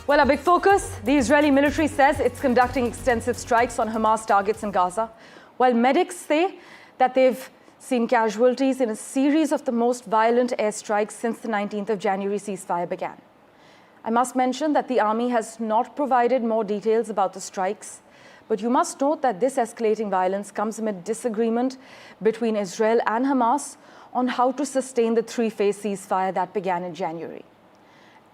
Well, a big focus. The Israeli military says it's conducting extensive strikes on Hamas targets in Gaza, while medics say that they've seen casualties in a series of the most violent airstrikes since the 19th of January ceasefire began. I must mention that the army has not provided more details about the strikes, but you must note that this escalating violence comes amid disagreement between Israel and Hamas on how to sustain the three-phase ceasefire that began in January.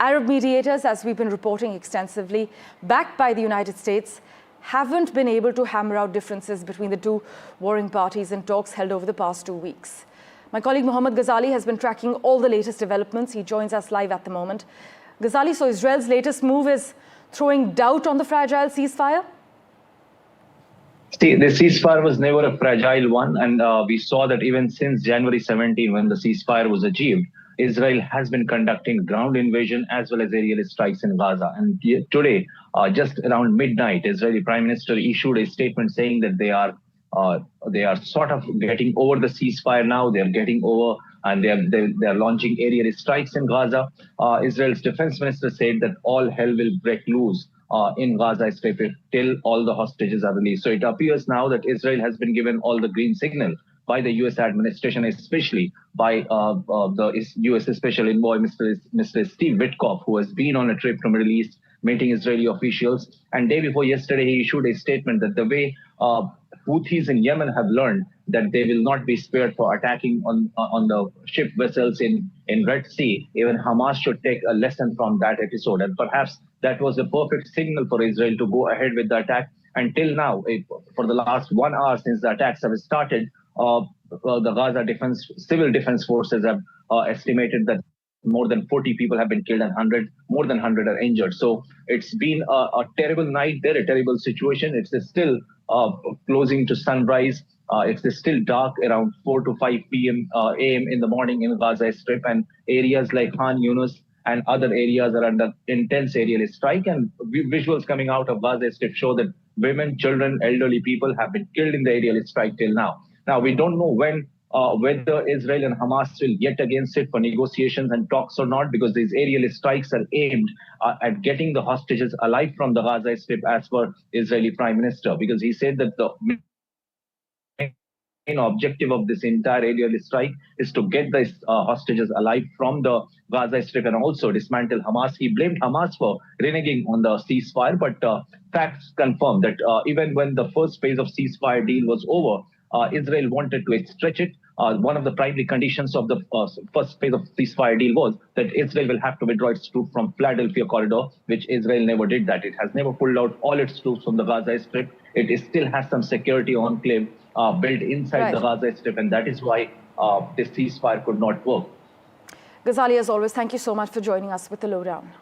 Arab mediators, as we've been reporting extensively, backed by the United States, haven't been able to hammer out differences between the two warring parties in talks held over the past 2 weeks. My colleague Mohammed Ghazali has been tracking all the latest developments. He joins us live at the moment. Ghazali, so Israel's latest move is throwing doubt on the fragile ceasefire? See, the ceasefire was never a fragile one, and we saw that even since January 17, when the ceasefire was achieved, Israel has been conducting ground invasion as well as aerial strikes in Gaza. And today, just around midnight, Israeli Prime Minister issued a statement saying that they are sort of getting over the ceasefire now. They are getting over, and they are launching aerial strikes in Gaza. Israel's defense minister said that all hell will break loose in Gaza Strip till all the hostages are released. So it appears now that Israel has been given all the green signal by the U.S. administration, especially by the U.S. Special Envoy, Mr. Steve Witkoff, who has been on a trip to Middle East, meeting Israeli officials. And day before yesterday, he issued a statement that the way Houthis in Yemen have learned that they will not be spared for attacking on the ship vessels in Red Sea, even Hamas should take a lesson from that episode. And perhaps that was a perfect signal for Israel to go ahead with the attack. Until now, for the last 1 hour since the attacks have started, the Gaza civil defense forces have estimated that more than 40 people have been killed and more than 100 are injured. So it's been a terrible night there, a terrible situation. It's still closing to sunrise. It's still dark around 4 to 5 p.m. a.m. in the morning in Gaza Strip, and areas like Khan Yunus and other areas are under intense aerial strike. And visuals coming out of Gaza Strip show that women, children, elderly people have been killed in the aerial strike till now. Now, we don't know when whether Israel and Hamas will yet again sit for negotiations and talks or not, because these aerial strikes are aimed at getting the hostages alive from the Gaza Strip, as per Israeli Prime Minister, because he said that the main objective of this entire aerial strike is to get the hostages alive from the Gaza Strip and also dismantle Hamas. He blamed Hamas for reneging on the ceasefire, but facts confirm that even when the first phase of ceasefire deal was over, Israel wanted to stretch it. One of the primary conditions of the first phase of ceasefire deal was that Israel will have to withdraw its troops from Philadelphia corridor, which Israel never did that. It has never pulled out all its troops from the Gaza Strip. It still has some security enclave built inside the Gaza Strip, and that is why this ceasefire could not work. Ghazali, as always, thank you so much for joining us with the lowdown.